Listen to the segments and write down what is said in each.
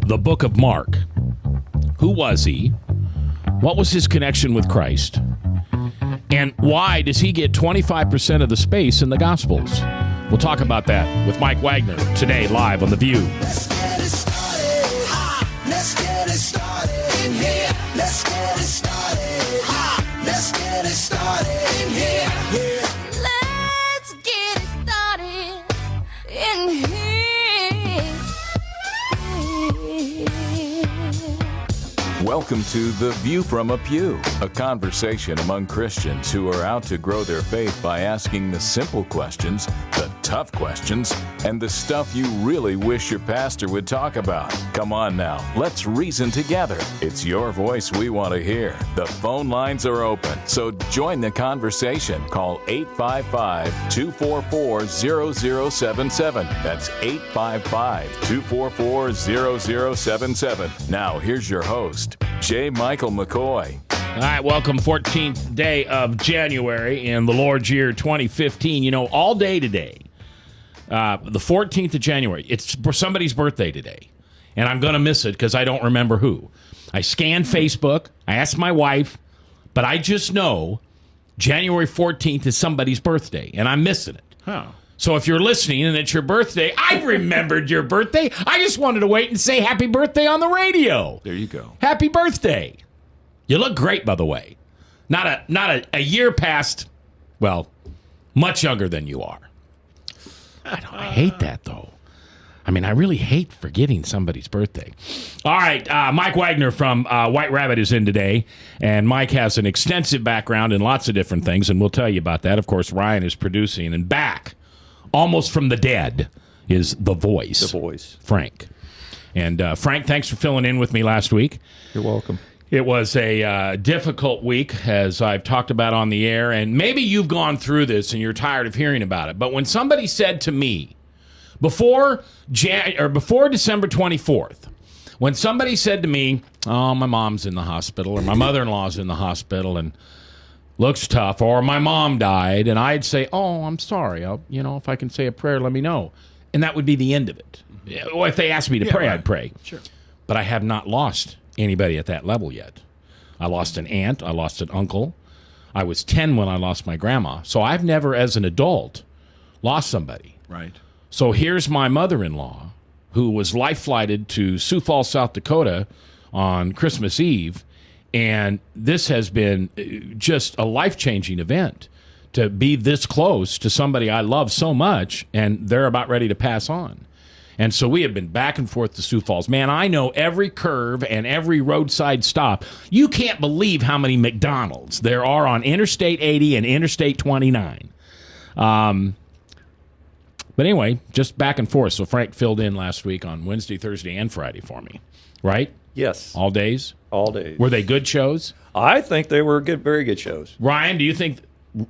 the book of Mark. Who was he? What was his connection with Christ? And why does he get 25% of the space in the Gospels? We'll talk about that with Mike Wagner today, live on The View. Let's get it started. Let's get it started in here. Let's get it started. Let's get it started in here. Yeah. Let's get it started in here. Welcome to The View from a Pew, a conversation among Christians who are out to grow their faith by asking the simple questions, the tough questions, and the stuff you really wish your pastor would talk about. Come on now, let's reason together. It's your voice we want to hear. The phone lines are open, so join the conversation. Call 855-244-0077. That's 855-244-0077. Now, here's your host, J. Michael McCoy. All right, welcome. 14th day of January in the Lord's year 2015. You know, all day today, the 14th of January, it's somebody's birthday today. And I'm going to miss it because I don't remember who. I scanned Facebook. I asked my wife. But I just know January 14th is somebody's birthday. And I'm missing it. Huh. So if you're listening and it's your birthday, I remembered your birthday. I just wanted to wait and say happy birthday on the radio. There you go. Happy birthday. You look great, by the way. Not a year past, well, much younger than you are. I hate that, though. I mean, I really hate forgetting somebody's birthday. All right, Mike Wagner from White Rabbit is in today, and Mike has an extensive background in lots of different things, and we'll tell you about that. Of course, Ryan is producing, and back, almost from the dead, is The Voice. The Voice. Frank. And Frank, thanks for filling in with me last week. You're welcome. It was a difficult week, as I've talked about on the air, and maybe you've gone through this and you're tired of hearing about it. But when somebody said to me, before December 24th, when somebody said to me, oh, my mom's in the hospital, or my mother-in-law's in the hospital, and looks tough, or my mom died, and I'd say, oh, I'm sorry. If I can say a prayer, let me know. And that would be the end of it. Well, if they asked me to pray, right. I'd pray. Sure. But I have not lost anybody at that level yet. I lost an aunt. I lost an uncle. I was 10 when I lost my grandma. So I've never, as an adult, lost somebody. Right. So here's my mother-in-law, who was life-flighted to Sioux Falls, South Dakota on Christmas Eve. And this has been just a life-changing event to be this close to somebody I love so much, and they're about ready to pass on. And so we have been back and forth to Sioux Falls. Man, I know every curve and every roadside stop. You can't believe how many McDonald's there are on Interstate 80 and Interstate 29. But anyway, just back and forth. So Frank filled in last week on Wednesday, Thursday, and Friday for me, right? Yes. All days? All days. Were they good shows? I think they were good, very good shows. Ryan, do you think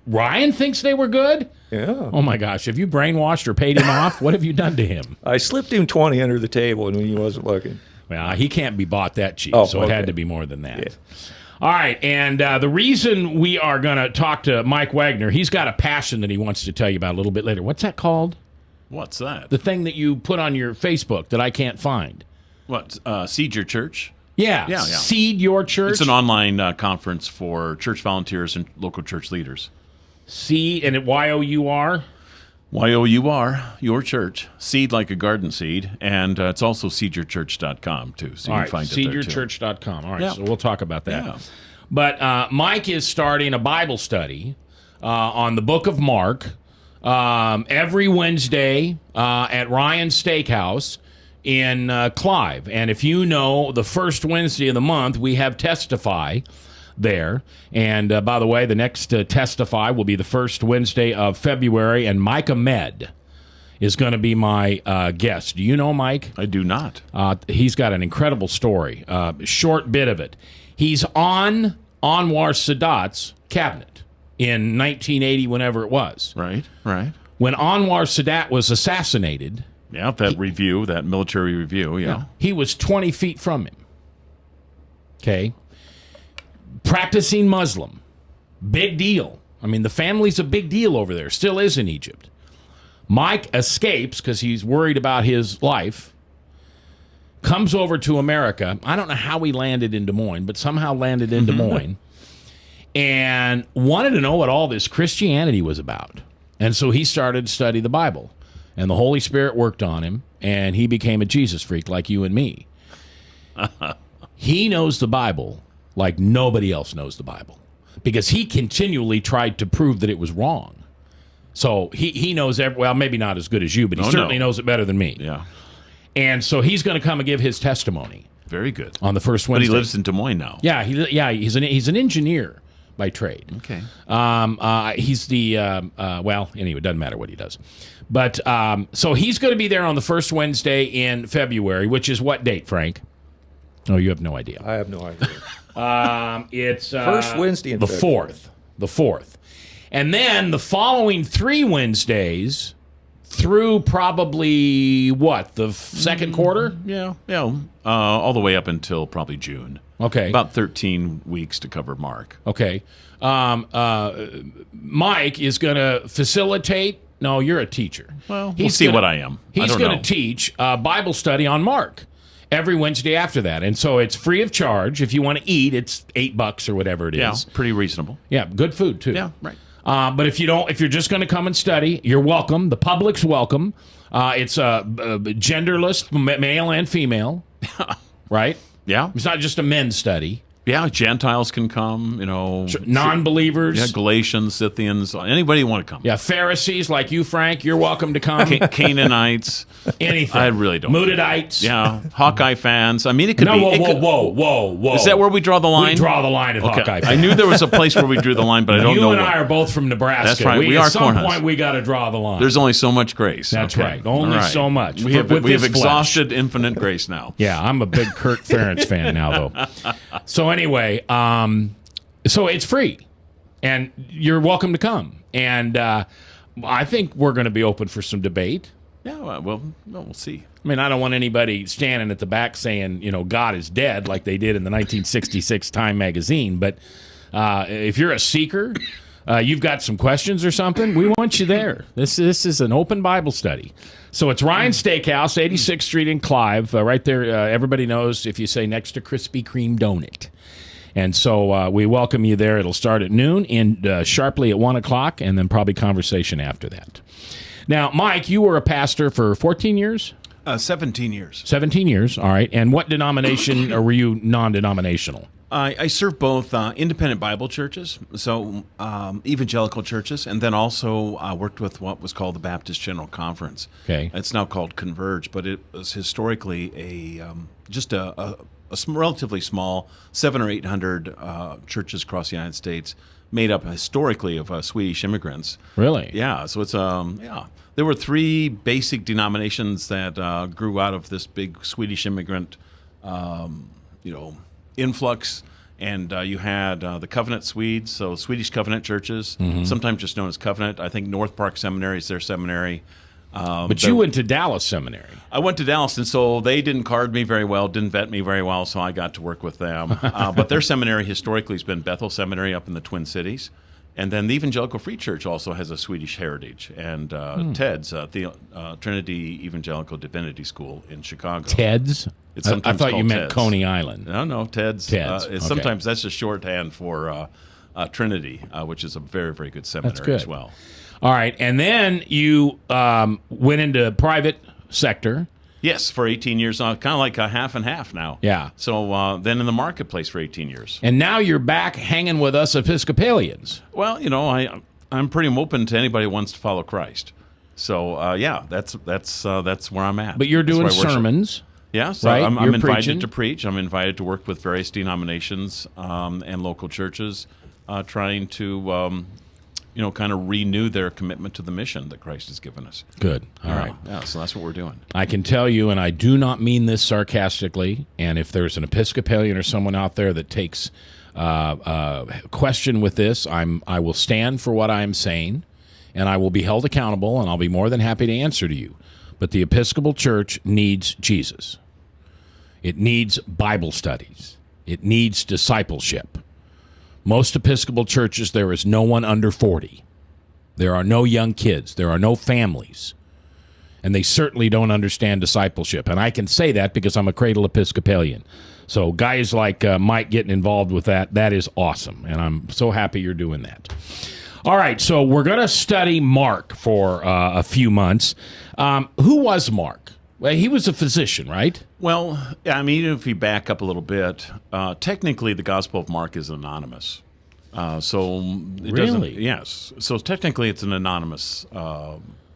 Ryan thinks they were good? Yeah. Oh, my gosh. Have you brainwashed or paid him off? What have you done to him? I slipped him 20 under the table when he wasn't looking. Well, he can't be bought that cheap, so it had to be more than that. Yeah. All right, and the reason we are going to talk to Mike Wagner, he's got a passion that he wants to tell you about a little bit later. What's that called? What's that? The thing that you put on your Facebook that I can't find. What? Seed Your Church? Yeah. Yeah. Seed Your Church. It's an online conference for church volunteers and local church leaders. Seed, and Y-O-U-R? Y-O-U-R, your church. Seed like a garden seed. And it's also seedyourchurch.com, too. So you can find it there, too. seedyourchurch.com. All right, Yeah. so we'll talk about that. Yeah. But Mike is starting a Bible study on the book of Mark every Wednesday at Ryan's Steakhouse in Clive. And if you know, the first Wednesday of the month, we have Testify there. And by the way, the next Testify will be the first Wednesday of February, and Mike Ahmed is going to be my guest. Do you know Mike? I do not. He's got an incredible story. Short bit of it. He's on Anwar Sadat's cabinet in 1980, whenever it was. Right. When Anwar Sadat was assassinated, Yeah, that military review, yeah. he was 20 feet from him. Okay? Practicing Muslim. Big deal. I mean, the family's a big deal over there. Still is in Egypt. Mike escapes because he's worried about his life. comes over to America. I don't know how he landed in Des Moines, but somehow landed in Des Moines and wanted to know what all this Christianity was about. And so he started to study the Bible. And the Holy Spirit worked on him, and he became a Jesus freak like you and me. He knows the Bible like nobody else knows the Bible because he continually tried to prove that it was wrong. So he knows, well, maybe not as good as you, but he certainly knows it better than me. Yeah. And so he's going to come and give his testimony. Very good. On the first Wednesday. But he lives in Des Moines now. Yeah, he's an engineer by trade. Okay. He's the, well, anyway, it doesn't matter what he does. But so he's going to be there on the first Wednesday in February, which is what date, Frank? Oh, you have no idea. I have no idea. It's First Wednesday in the February. 4th. The 4th. And then the following 3 Wednesdays through probably, what, the second quarter? Yeah. All the way up until probably June. Okay. About 13 weeks to cover Mark. Okay. Mike is going to facilitate. No, you're a teacher. Well, we'll see what I am. He's going to teach Bible study on Mark every Wednesday after that. And so it's free of charge. If you want to eat, it's $8 or whatever it is. Yeah, pretty reasonable. Yeah, good food, too. Yeah, right. But if you're just going to come and study, you're welcome. The public's welcome. It's genderless, male and female, right? Yeah. It's not just a men's study. Yeah, Gentiles can come, Non-believers. Yeah, Galatians, Scythians, anybody want to come. Yeah, Pharisees like you, Frank, you're welcome to come. Canaanites. Anything. I really don't. Moodites. Yeah, Hawkeye fans. I mean, it could No, be. whoa. Is that where we draw the line? We draw the line at Okay. Hawkeye. I knew there was a place where we drew the line, but I don't know You and where. I are both from Nebraska. That's right. We are At some Cornhuskers. point, we got to draw the line. There's only so much grace. That's Okay. right. Only All right. so much. We have With this exhausted infinite grace now. Yeah, I'm a big Kurt Ferentz fan now, though. So anyway, so it's free, and you're welcome to come. And I think we're going to be open for some debate. Yeah, well, we'll see. I mean, I don't want anybody standing at the back saying, God is dead like they did in the 1966 Time magazine. But if you're a seeker, you've got some questions or something, we want you there. This is an open Bible study. So it's Ryan's Steakhouse, 86th Street in Clive, right there. Everybody knows if you say next to Krispy Kreme donut. And so we welcome you there. It'll start at noon and sharply at 1 o'clock, and then probably conversation after that. Now, Mike, you were a pastor for 14 years? 17 years. 17 years, all right. And what denomination, or were you non-denominational? I serve both independent Bible churches, so evangelical churches, and then also worked with what was called the Baptist General Conference. Okay. It's now called Converge, but it was historically a relatively small 700 or 800 churches across the United States, made up historically of Swedish immigrants. Really? Yeah. So it's There were 3 basic denominations that grew out of this big Swedish immigrant, influx. And you had the Covenant Swedes, so Swedish Covenant churches, sometimes just known as Covenant. I think North Park Seminary is their seminary. But you went to Dallas Seminary. I went to Dallas, and so they didn't card me very well, didn't vet me very well, so I got to work with them. But their seminary historically has been Bethel Seminary up in the Twin Cities. And then the Evangelical Free Church also has a Swedish heritage. And TEDS, Trinity Evangelical Divinity School in Chicago. TEDS? It's I sometimes thought you called meant TEDS. Coney Island. No, TEDS. TEDS, okay. Sometimes that's just shorthand for Trinity, which is a very, very good seminary good. as well. All right. And then you went into private sector. Yes, for 18 years, kind of like a half and half now. Yeah. So then in the marketplace for 18 years. And now you're back hanging with us Episcopalians. Well, I'm pretty open to anybody who wants to follow Christ. So that's where I'm at. But you're That's doing where I worship. sermons. Yeah, so right? I'm You're invited preaching. to preach. I'm invited to work with various denominations and local churches, trying to kind of renew their commitment to the mission that Christ has given us. Good. All right. Yeah, so that's what we're doing. I can tell you, and I do not mean this sarcastically, and if there's an Episcopalian or someone out there that takes question with this, I will stand for what I am saying, and I will be held accountable, and I'll be more than happy to answer to you. But the Episcopal Church needs Jesus. It needs Bible studies. It needs discipleship. Most Episcopal churches, there is no one under 40. There are no young kids. There are no families. and they certainly don't understand discipleship. And I can say that because I'm a cradle Episcopalian. So guys like Mike getting involved with that is awesome, and I'm so happy you're doing that. All right, so we're going to study Mark for a few months. Who was Mark? Well, he was a physician, right? Well, I mean, if you back up a little bit, technically the Gospel of Mark is anonymous. So it doesn't. Really? Yes. So technically it's an anonymous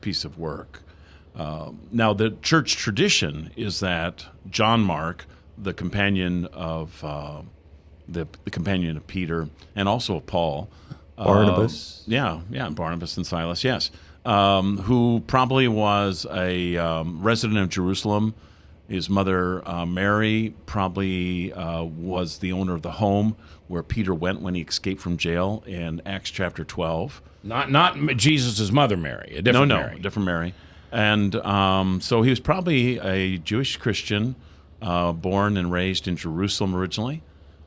piece of work. Now, the church tradition is that John Mark, the companion of the companion of Peter and also of Paul, Barnabas. Barnabas and Silas, yes, who probably was a resident of Jerusalem. His mother, Mary, probably was the owner of the home where Peter went when he escaped from jail in Acts chapter 12. Not Jesus' mother Mary, a different Mary. Different Mary. And so he was probably a Jewish Christian, born and raised in Jerusalem originally.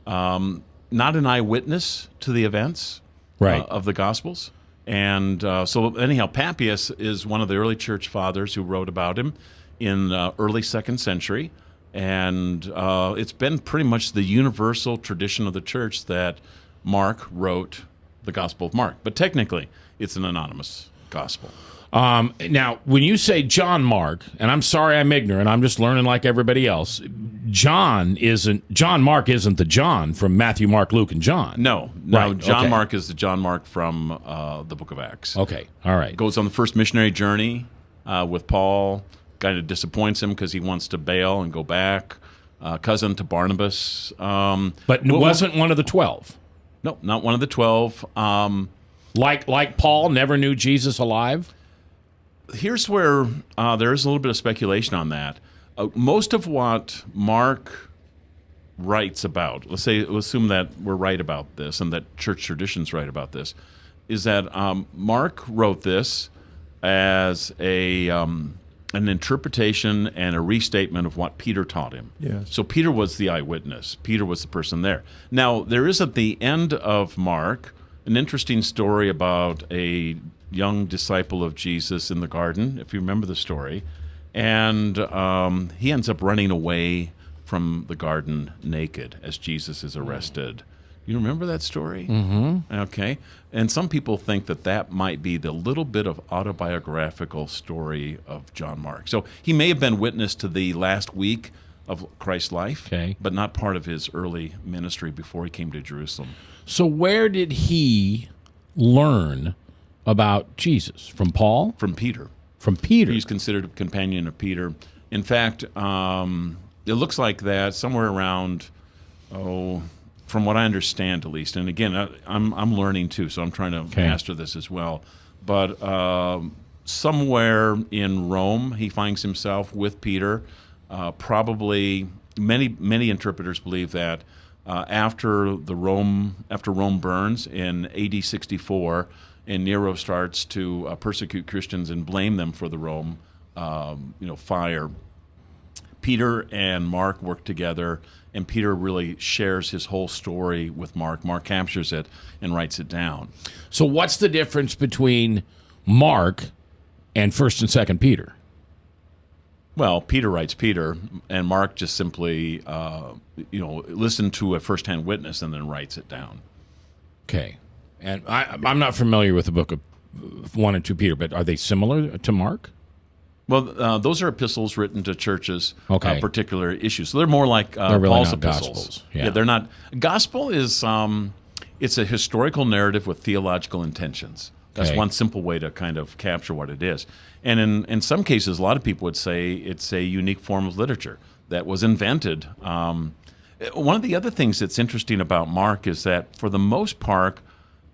Not an eyewitness to the events of the Gospels. And so anyhow, Papias is one of the early church fathers who wrote about him in early 2nd century. And it's been pretty much the universal tradition of the church that Mark wrote the Gospel of Mark. But technically, it's an anonymous gospel. Now, when you say John Mark, and I'm sorry I'm ignorant, I'm just learning like everybody else, John Mark isn't the John from Matthew, Mark, Luke, and John. No. Right, John okay. Mark is the John Mark from the book of Acts. Okay, all right. Goes on the first missionary journey with Paul, kind of disappoints him because he wants to bail and go back, cousin to Barnabas. But wasn't one of the 12. No, not one of the 12. Like Paul never knew Jesus alive? Here's where there is a little bit of speculation on that. Most of what Mark writes about, let's assume that we're right about this and that church tradition's right about this, is that Mark wrote this as an interpretation and a restatement of what Peter taught him. Yes. So Peter was the eyewitness. Peter was the person there. Now, there is at the end of Mark an interesting story about a young disciple of Jesus in the garden, if you remember the story. And he ends up running away from the garden naked as Jesus is arrested. You remember that story? Mm-hmm. Okay. And some people think that might be the little bit of autobiographical story of John Mark. So he may have been witness to the last week of Christ's life, but not part of his early ministry before he came to Jerusalem. So where did he learn about Jesus? From Paul? From Peter. From Peter. He's considered a companion of Peter. In fact, it looks like that somewhere around, from what I understand at least, and again, I'm learning too, so I'm trying to master this as well. But somewhere in Rome, he finds himself with Peter. Probably many interpreters believe that after Rome burns in AD 64, and Nero starts to persecute Christians and blame them for the Rome fire, Peter and Mark work together, and Peter really shares his whole story with Mark. Mark captures it and writes it down. So what's the difference between Mark and 1st and 2nd Peter? Well, Peter writes Peter, and Mark just simply listened to a first-hand witness and then writes it down. Okay. And I'm not familiar with the book of 1 and 2 Peter, but are they similar to Mark? Well, those are epistles written to churches, Okay. particular issues. So they're more like They're really Paul's not epistles. Gospels. Yeah. They're not. Gospel is it's a historical narrative with theological intentions. That's Okay. one simple way to kind of capture what it is. And in some cases, a lot of people would say it's a unique form of literature that was invented. One of the other things that's interesting about Mark is that, for the most part,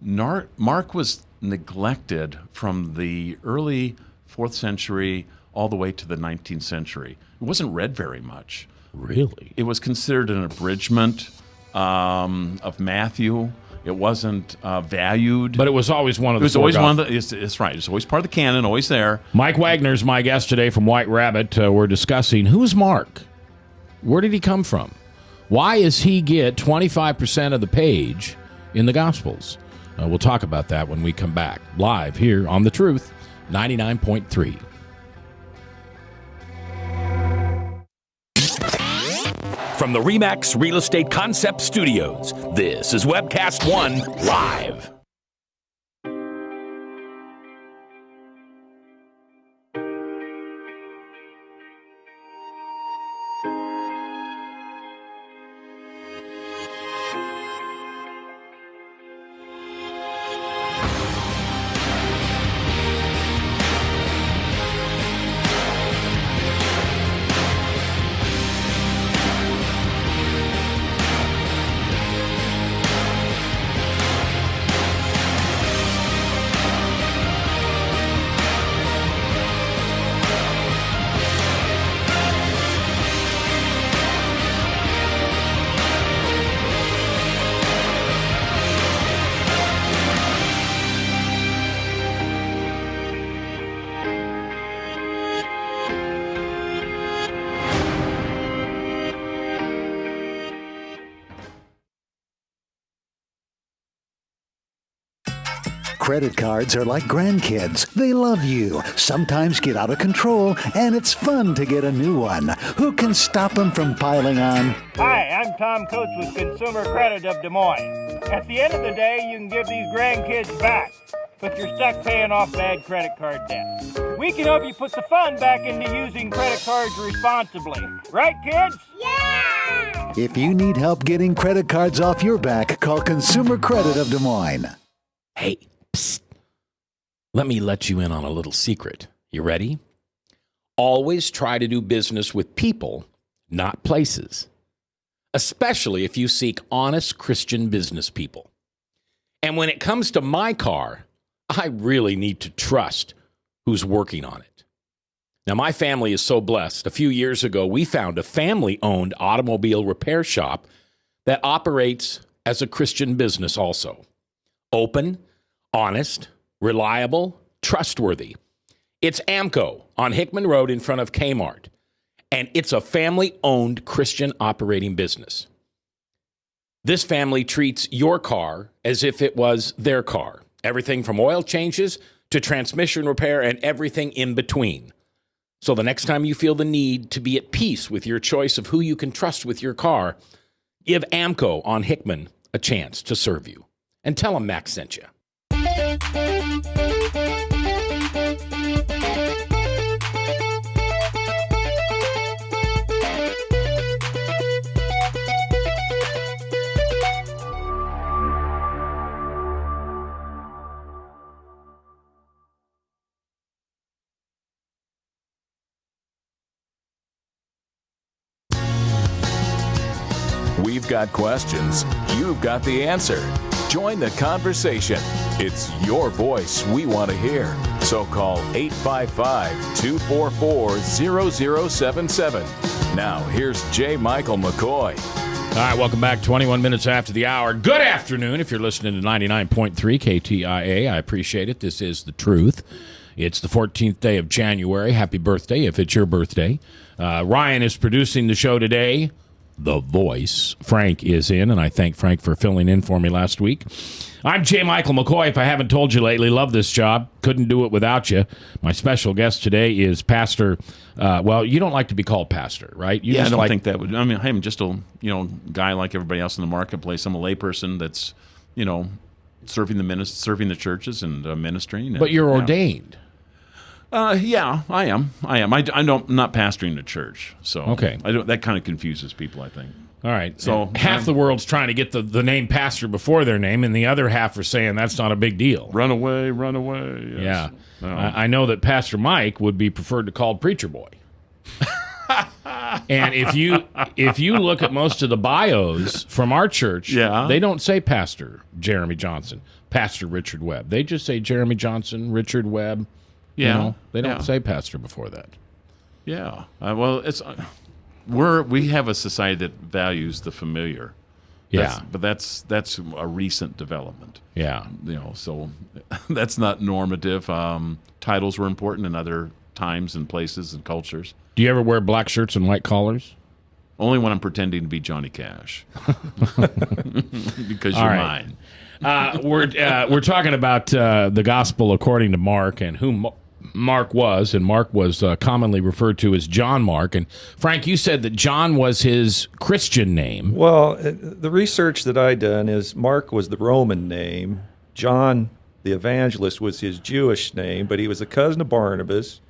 Mark was neglected from the early 4th century all the way to the 19th century. It wasn't read very much. Really? It was considered an abridgment of Matthew. It wasn't valued. But it was always one of the It was four always Gospels. one of the. It's right. It's always part of the canon. Always there. Mike Wagner's my guest today from White Rabbit. We're discussing who's Mark? Where did he come from? Why does he get 25% of the page in the Gospels? We'll talk about that when we come back. Live here on The Truth, 99.3. From the RE/MAX Real Estate Concept Studios, this is Webcast One Live. Credit cards are like grandkids. They love you, sometimes get out of control, and it's fun to get a new one. Who can stop them from piling on? Hi, I'm Tom Coates with Consumer Credit of Des Moines. At the end of the day, you can give these grandkids back, but you're stuck paying off bad credit card debt. We can help you put the fun back into using credit cards responsibly. Right, kids? Yeah! If you need help getting credit cards off your back, call Consumer Credit of Des Moines. Hey, psst. Let me let you in on a little secret. You ready? Always try to do business with people, not places. Especially if you seek honest Christian business people. And when it comes to my car, I really need to trust who's working on it. Now, my family is so blessed. A few years ago, we found a family-owned automobile repair shop that operates as a Christian business also. Open, honest, reliable, trustworthy. It's AMCO on Hickman Road in front of Kmart. And it's a family-owned Christian operating business. This family treats your car as if it was their car. Everything from oil changes to transmission repair and everything in between. So the next time you feel the need to be at peace with your choice of who you can trust with your car, give AMCO on Hickman a chance to serve you. And tell them Max sent you. We've got questions. You've got the answer. Join the conversation. It's your voice we want to hear. So call 855-244-0077. Now, here's J. Michael McCoy. All right, welcome back. 21 minutes after the hour. Good afternoon if you're listening to 99.3 KTIA. I appreciate it. This is The Truth. It's the 14th day of January. Happy birthday if it's your birthday. Ryan is producing the show today. The voice. Frank is in, and I thank Frank for filling in for me last week. I'm J. Michael McCoy. If I haven't told you lately, love this job. Couldn't do it without you. My special guest today is Pastor. Well, you don't like to be called pastor, right? You I just don't think that would. I mean, I'm just a guy like everybody else in the marketplace. I'm a layperson that's serving the churches and ministering. But you're ordained. Yeah, I am. I'm not pastoring the church, so okay. That kind of confuses people, I think. All right. So half the world's trying to get the name pastor before their name, and the other half are saying that's not a big deal. Run away. Yes. Yeah. No. I know that Pastor Mike would be preferred to call preacher boy. And if you look at most of the bios from our church, they don't say Pastor Jeremy Johnson, Pastor Richard Webb. They just say Jeremy Johnson, Richard Webb. Yeah. They don't say pastor before that. Yeah. Well, it's we have a society that values the familiar. But that's a recent development. Yeah. So that's not normative. Titles were important in other times and places and cultures. Do you ever wear black shirts and white collars? Only when I'm pretending to be Johnny Cash. Because you're mine. We're talking about the gospel according to Mark and who Mark was, and Mark was commonly referred to as John Mark. And Frank, you said that John was his Christian name. Well, the research that I done is Mark was the Roman name. John, the evangelist, was his Jewish name, but he was a cousin of Barnabas,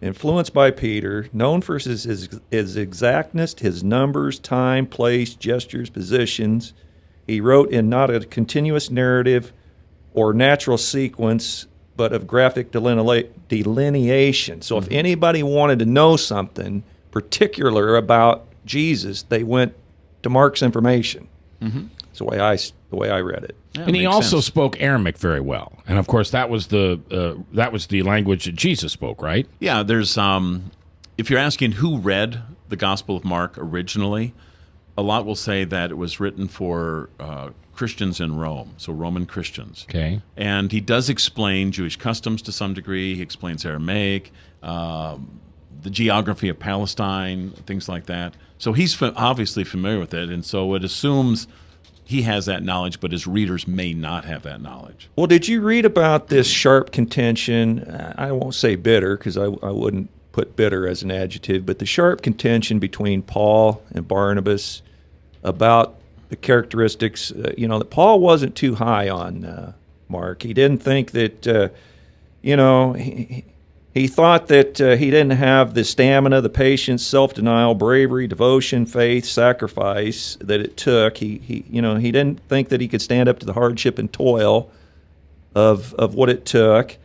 influenced by Peter, known for his exactness, his numbers, time, place, gestures, positions. He wrote in not a continuous narrative or natural sequence, but of graphic delineation. So if anybody wanted to know something particular about Jesus, they went to Mark's information. That's the way I read it. Yeah, and he also spoke Aramaic very well. And of course, that was the language that Jesus spoke, right? Yeah, there's if you're asking who read the Gospel of Mark originally, a lot will say that it was written for Christians in Rome, so Roman Christians. Okay. And he does explain Jewish customs to some degree. He explains Aramaic, the geography of Palestine, things like that. So he's obviously familiar with it, and so it assumes he has that knowledge, but his readers may not have that knowledge. Well, did you read about this sharp contention? I won't say bitter, because I wouldn't put bitter as an adjective, but the sharp contention between Paul and Barnabas about the characteristics, that Paul wasn't too high on Mark. He didn't think that, he thought that he didn't have the stamina, the patience, self-denial, bravery, devotion, faith, sacrifice that it took. He didn't think that he could stand up to the hardship and toil of what it took.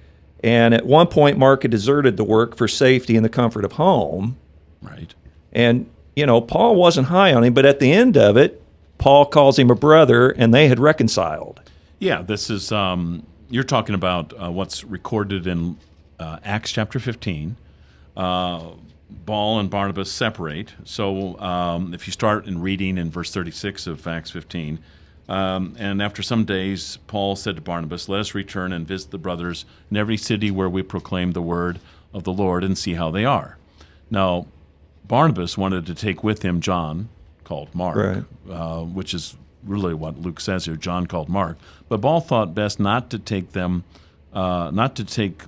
And at one point, Mark had deserted the work for safety and the comfort of home. Right. And, Paul wasn't high on him, but at the end of it, Paul calls him a brother, and they had reconciled. Yeah, this is, you're talking about what's recorded in Acts chapter 15. Paul and Barnabas separate. So if you start in reading in verse 36 of Acts 15, and after some days, Paul said to Barnabas, "Let us return and visit the brothers in every city where we proclaim the word of the Lord and see how they are." Now, Barnabas wanted to take with him John, called Mark, which is really what Luke says here, John called Mark. But Paul thought best not to take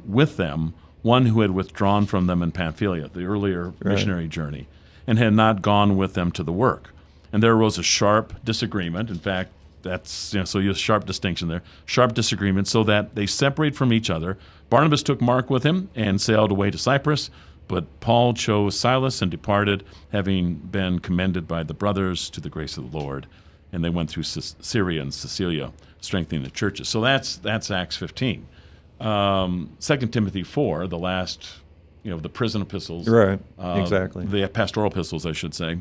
with them one who had withdrawn from them in Pamphylia, the earlier missionary journey, and had not gone with them to the work. And there arose a sharp disagreement. In fact, that's so you have sharp distinction there. Sharp disagreement, so that they separate from each other. Barnabas took Mark with him and sailed away to Cyprus, but Paul chose Silas and departed, having been commended by the brothers to the grace of the Lord. And they went through Syria and Cilicia, strengthening the churches. So that's Acts 15. 2 Timothy 4, the last, the prison epistles. Right, exactly. The pastoral epistles, I should say.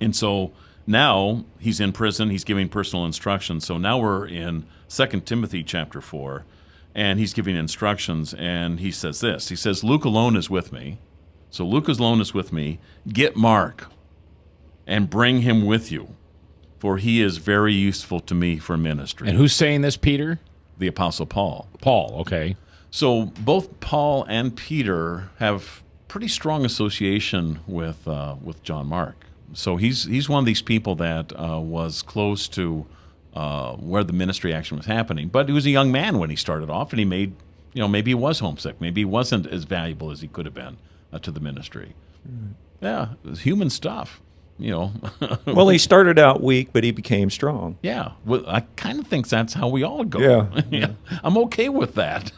And so now he's in prison, he's giving personal instructions. So now we're in 2 Timothy chapter 4, and he's giving instructions, and he says this. He says, "Luke alone is with me." So Luke alone is with me. "Get Mark and bring him with you, for he is very useful to me for ministry." And who's saying this, Peter? The Apostle Paul. Paul, okay. So both Paul and Peter have pretty strong association with John Mark. So he's one of these people that was close to where the ministry action was happening. But he was a young man when he started off, and he made, maybe he was homesick. Maybe he wasn't as valuable as he could have been to the ministry. Yeah, it was human stuff. Well, he started out weak, but he became strong. Yeah. Well, I kind of think that's how we all go. Yeah. I'm okay with that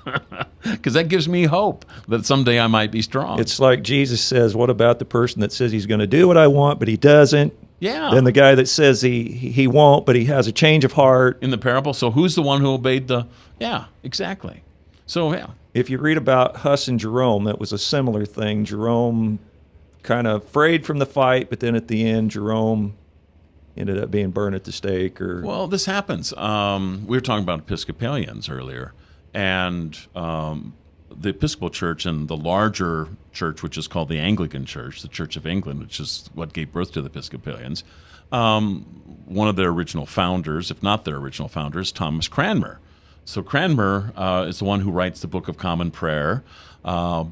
because that gives me hope that someday I might be strong. It's like Jesus says, what about the person that says he's going to do what I want, but he doesn't? Yeah. Then the guy that says he won't, but he has a change of heart. In the parable, so who's the one who obeyed the... Yeah, exactly. So, yeah. If you read about Huss and Jerome, that was a similar thing. Jerome kind of frayed from the fight, but then at the end, Jerome ended up being burned at the stake. Well, this happens. We were talking about Episcopalians earlier, and the Episcopal Church and the larger church, which is called the Anglican Church, the Church of England, which is what gave birth to the Episcopalians, one of their original founders, if not their original founders, Thomas Cranmer. So Cranmer is the one who writes the Book of Common Prayer,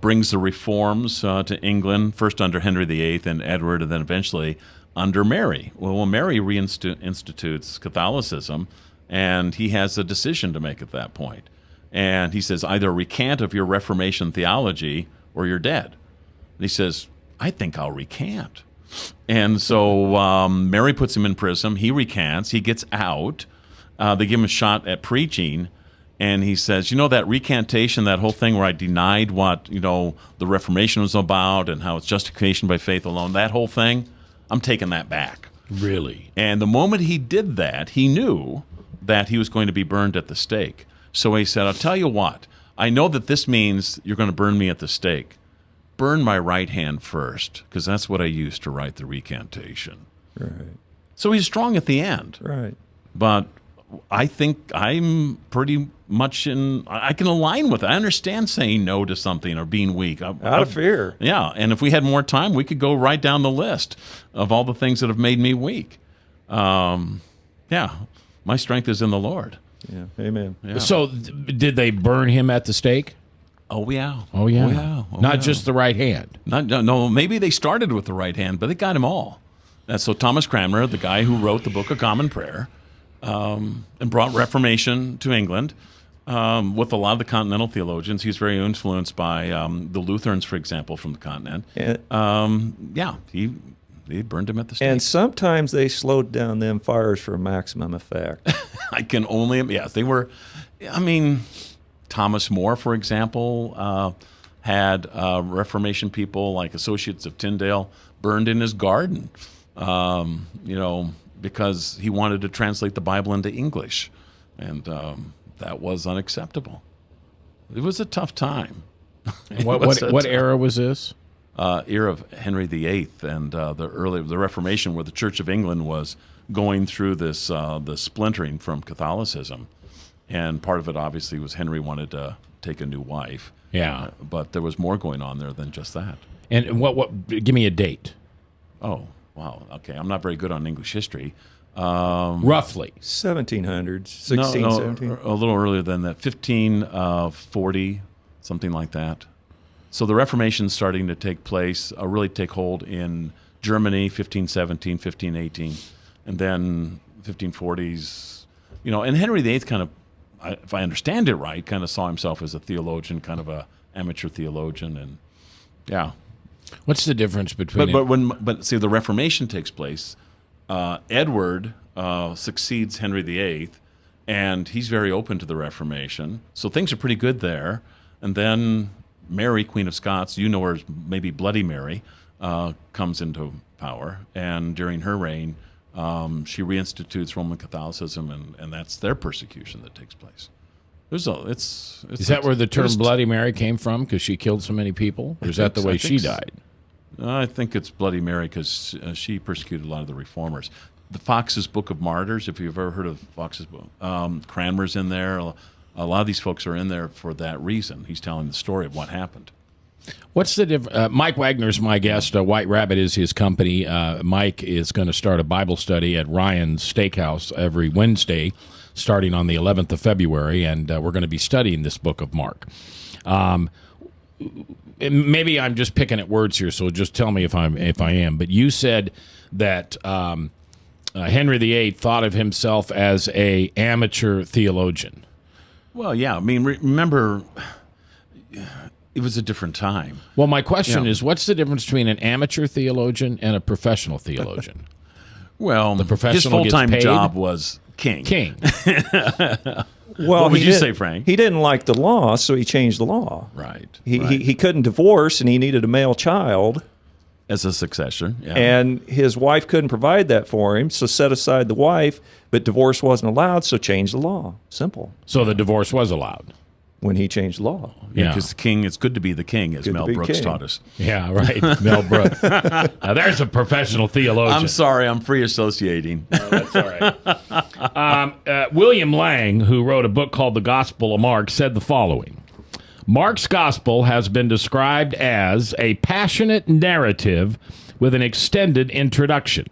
brings the reforms to England, first under Henry VIII and Edward, and then eventually under Mary. Well, Mary reinstitutes Catholicism, and he has a decision to make at that point. And he says, either recant of your Reformation theology or you're dead. And he says, I think I'll recant. And so Mary puts him in prison. He recants. He gets out. They give him a shot at preaching. And he says, that recantation, that whole thing where I denied what, the Reformation was about and how it's justification by faith alone, that whole thing, I'm taking that back. Really? And the moment he did that, he knew that he was going to be burned at the stake. So he said, I'll tell you what, I know that this means you're going to burn me at the stake. Burn my right hand first, because that's what I used to write the recantation. Right. So he's strong at the end. Right. But I think I'm pretty much I can align with it. I understand saying no to something or being weak. Out of fear. Yeah, and if we had more time, we could go right down the list of all the things that have made me weak. Yeah, my strength is in the Lord. Yeah, amen. Yeah. So did they burn him at the stake? Oh, yeah. Oh, yeah. Oh, yeah. Oh, Not yeah. just the right hand. No, maybe they started with the right hand, but they got him all. And so Thomas Cranmer, the guy who wrote the Book of Common Prayer, and brought Reformation to England, with a lot of the continental theologians. He's very influenced by the Lutherans, for example, from the continent. He burned him at the stake. And sometimes they slowed down them fires for maximum effect. I can only, yes, they were, Thomas More, for example, had Reformation people like Associates of Tyndale burned in his garden, because he wanted to translate the Bible into English. And that was unacceptable. It was a tough time. What era was this? Era of Henry VIII and the Reformation, where the Church of England was going through this the splintering from Catholicism, and part of it obviously was Henry wanted to take a new wife. Yeah, but there was more going on there than just that. And what? Give me a date. Oh, wow. Okay, I'm not very good on English history. Roughly 1700s, 16, 17. A little earlier than that, 1540, something like that. So the Reformation's starting to take place, really take hold in Germany, 1517, 1518, and then 1540s. And Henry VIII kind of, if I understand it right, kind of saw himself as a theologian, kind of a amateur theologian, and yeah. What's the difference between? But see, the Reformation takes place. Edward succeeds Henry VIII, and he's very open to the Reformation. So things are pretty good there. And then Mary, Queen of Scots, her as maybe Bloody Mary, comes into power. And during her reign, she reinstitutes Roman Catholicism, and that's their persecution that takes place. Is that where the term Bloody Mary came from? Because she killed so many people? Or is that the way she died? I think it's Bloody Mary because she persecuted a lot of the reformers. The Fox's Book of Martyrs, if you've ever heard of Fox's book, Cranmer's in there. A lot of these folks are in there for that reason. He's telling the story of what happened. What's the difference? Mike Wagner's my guest. White Rabbit is his company. Mike is going to start a Bible study at Ryan's Steakhouse every Wednesday, starting on the 11th of February, and we're going to be studying this book of Mark. Maybe I'm just picking at words here, so just tell me if I am. But you said that Henry VIII thought of himself as an amateur theologian. Well, yeah. Remember, it was a different time. Well, my question is, what's the difference between an amateur theologian and a professional theologian? Well, the professional his full-time gets paid? job was king. Well, what would you say, Frank? He didn't like the law, so he changed the law. Right. He couldn't divorce, and he needed a male child. As a successor, yeah. And his wife couldn't provide that for him, so set aside the wife, but divorce wasn't allowed, so changed the law. Simple. So the divorce was allowed. When he changed the law. Yeah, because the king, it's good to be the king, as Mel Brooks taught us. Yeah, right. Mel Brooks. Now, there's a professional theologian. I'm sorry, I'm free associating. No, that's all right. William Lang, who wrote a book called The Gospel of Mark, said the following. Mark's gospel has been described as a passionate narrative with an extended introduction.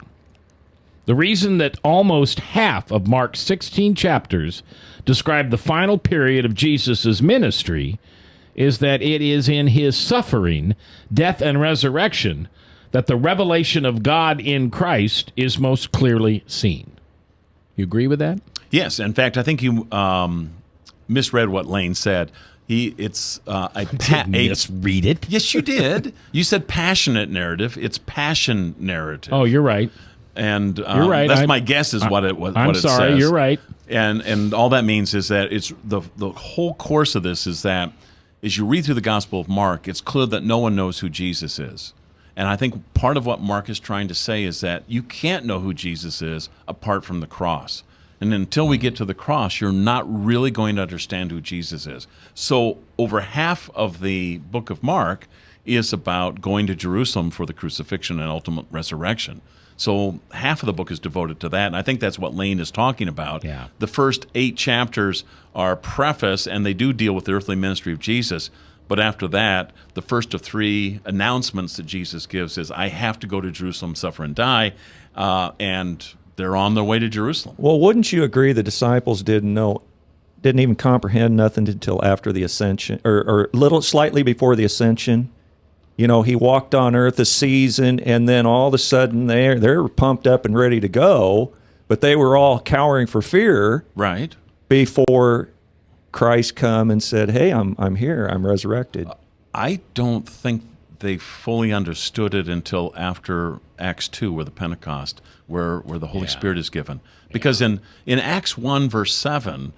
The reason that almost half of Mark's 16 chapters describe the final period of Jesus' ministry is that it is in his suffering, death, and resurrection that the revelation of God in Christ is most clearly seen. You agree with that? Yes. In fact, I think you misread what Lane said. It's misread it. Yes, you did. You said passionate narrative. It's passion narrative. Oh, you're right. And you're right. That's my guess is what it I'm sorry. says. You're right. And all that means is that it's the whole course of this is that as you read through the Gospel of Mark, it's clear that no one knows who Jesus is. And I think part of what Mark is trying to say is that you can't know who Jesus is apart from the cross. And until we get to the cross, you're not really going to understand who Jesus is. So over half of the book of Mark is about going to Jerusalem for the crucifixion and ultimate resurrection. So half of the book is devoted to that, and I think that's what Lane is talking about. Yeah. The first 8 chapters are preface, and they do deal with the earthly ministry of Jesus. But after that, the first of 3 announcements that Jesus gives is, I have to go to Jerusalem, suffer, and die, and they're on their way to Jerusalem. Well, wouldn't you agree the disciples didn't even comprehend nothing until after the ascension, or slightly before the ascension? You know, he walked on earth a season, and then all of a sudden they're pumped up and ready to go, but they were all cowering for fear. Right. Before Christ come and said, "Hey, I'm here. I'm resurrected." I don't think they fully understood it until after Acts 2, where the Pentecost, where the Holy Spirit is given. Because in Acts 1, verse 7,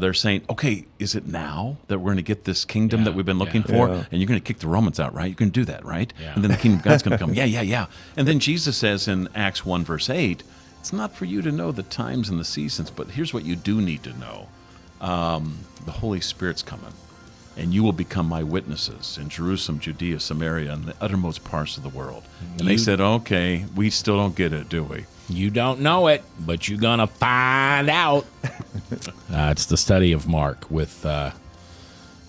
they're saying, okay, is it now that we're going to get this kingdom that we've been looking for? Yeah. And you're going to kick the Romans out, right? You're going to do that, right? Yeah. And then the kingdom of God's going to come. Yeah. And then Jesus says in Acts 1, verse 8, it's not for you to know the times and the seasons, but here's what you do need to know. The Holy Spirit's coming, and you will become my witnesses in Jerusalem, Judea, Samaria, and the uttermost parts of the world. And they said, okay, we still don't get it, do we? You don't know it, but you're going to find out. It's the study of Mark with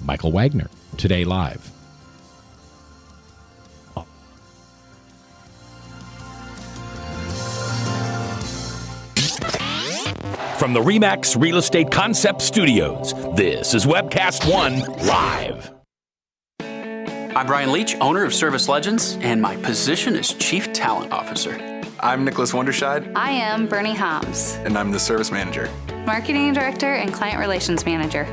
Michael Wagner, today live. From the RE/MAX Real Estate Concept Studios, this is Webcast One Live. I'm Brian Leach, owner of Service Legends, and my position is Chief Talent Officer. I'm Nicholas Wonderscheid. I am Bernie Hobbs, And I'm the Service Manager. Marketing Director and Client Relations Manager.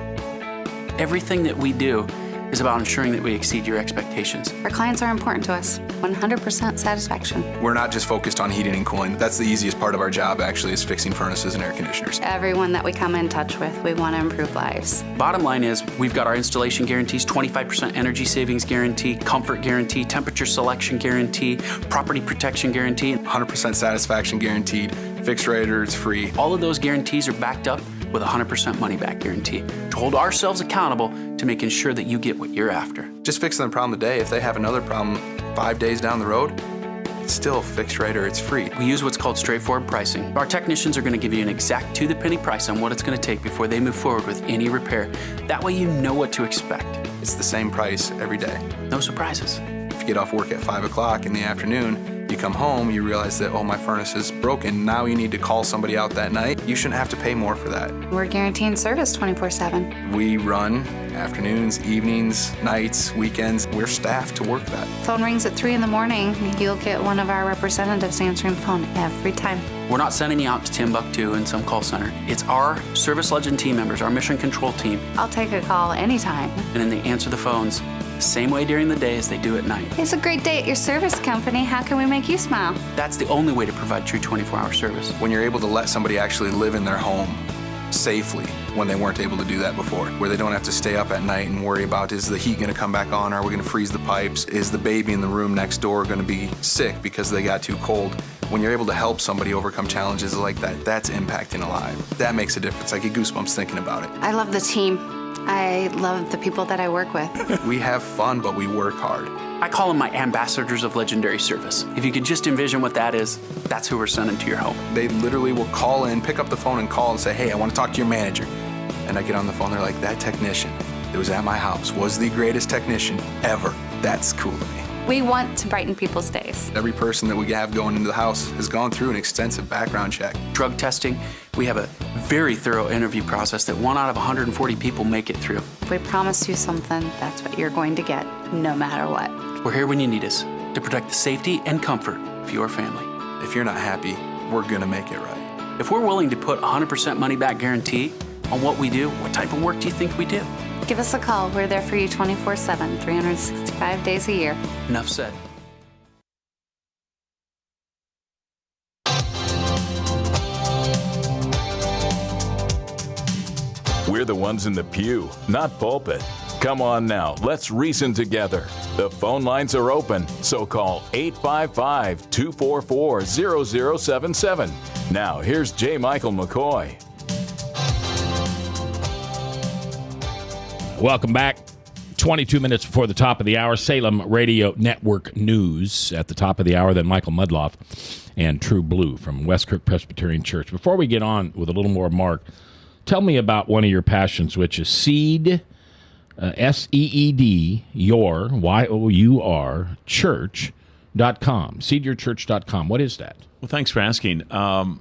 Everything that we do is about ensuring that we exceed your expectations. Our clients are important to us. 100% satisfaction. We're not just focused on heating and cooling. That's the easiest part of our job, actually, is fixing furnaces and air conditioners. Everyone that we come in touch with, we want to improve lives. Bottom line is, we've got our installation guarantees, 25% energy savings guarantee, comfort guarantee, temperature selection guarantee, property protection guarantee. 100% satisfaction guaranteed. Fixed rate or it's free. All of those guarantees are backed up with a 100% money-back guarantee to hold ourselves accountable to making sure that you get what you're after. Just fixing the problem today. If they have another problem 5 days down the road, it's still fixed rate or it's free. We use what's called straightforward pricing. Our technicians are going to give you an exact to-the-penny price on what it's going to take before they move forward with any repair. That way you know what to expect. It's the same price every day. No surprises. If you get off work at 5 o'clock in the afternoon, you come home, you realize that, oh, my furnace is broken. Now you need to call somebody out that night. You shouldn't have to pay more for that. We're guaranteeing service 24/7. We run afternoons, evenings, nights, weekends. We're staffed to work that. Phone rings at 3 in the morning. You'll get one of our representatives answering the phone every time. We're not sending you out to Timbuktu in some call center. It's our Service Legend team members, our mission control team. I'll take a call anytime. And then they answer the phones the same way during the day as they do at night. It's a great day at your service company. How can we make you smile? That's the only way to provide true 24-hour service. When you're able to let somebody actually live in their home safely when they weren't able to do that before, where they don't have to stay up at night and worry about, is the heat going to come back on? Are we going to freeze the pipes? Is the baby in the room next door going to be sick because they got too cold? When you're able to help somebody overcome challenges like that, that's impacting a life. That makes a difference. I get goosebumps thinking about it. I love the team. I love the people that I work with. We have fun, but we work hard. I call them my ambassadors of legendary service. If you could just envision what that is, that's who we're sending to your home. They literally will call in, pick up the phone and call and say, hey, I want to talk to your manager. And I get on the phone, they're like, that technician that was at my house was the greatest technician ever. That's cool to me. We want to brighten people's days. Every person that we have going into the house has gone through an extensive background check. Drug testing, we have a very thorough interview process that 1 out of 140 people make it through. If we promise you something, that's what you're going to get, no matter what. We're here when you need us to protect the safety and comfort of your family. If you're not happy, we're gonna make it right. If we're willing to put 100% money back guarantee on what we do? What type of work do you think we do? Give us a call. We're there for you 24/7, 365 days a year. Enough said. We're the ones in the pew, not pulpit. Come on now, let's reason together. The phone lines are open, so call 855-244-0077. Now, here's J. Michael McCoy. Welcome back. 22 minutes before the top of the hour, Salem Radio Network News. At the top of the hour, then Michael Mudloff and True Blue from Westkirk Presbyterian Church. Before we get on with a little more Mark, tell me about one of your passions, which is Seed, SEED, your, YOUR, church.com, seedyourchurch.com. What is that? Well, thanks for asking. During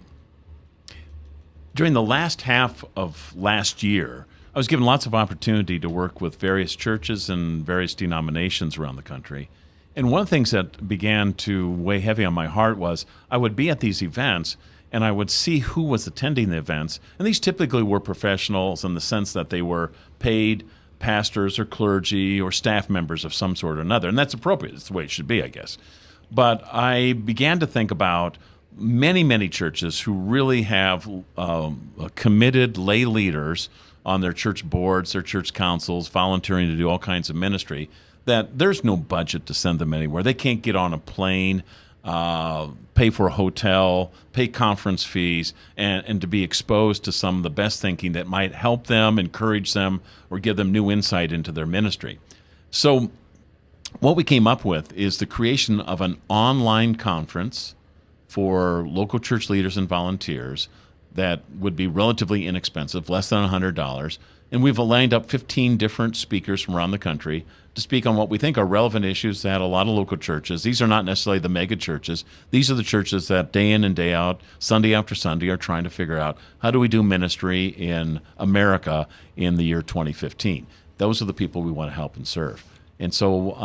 the last half of last year, I was given lots of opportunity to work with various churches and various denominations around the country. And one of the things that began to weigh heavy on my heart was I would be at these events and I would see who was attending the events. And these typically were professionals in the sense that they were paid pastors or clergy or staff members of some sort or another. And that's appropriate. It's the way it should be, I guess. But I began to think about many, many churches who really have committed lay leaders on their church boards, their church councils, volunteering to do all kinds of ministry, that there's no budget to send them anywhere. They can't get on a plane, pay for a hotel, pay conference fees, and to be exposed to some of the best thinking that might help them, encourage them, or give them new insight into their ministry. So what we came up with is the creation of an online conference for local church leaders and volunteers that would be relatively inexpensive, less than $100. And we've lined up 15 different speakers from around the country to speak on what we think are relevant issues that a lot of local churches, these are not necessarily the mega churches, these are the churches that day in and day out, Sunday after Sunday, are trying to figure out how do we do ministry in America in the year 2015. Those are the people we want to help and serve. And so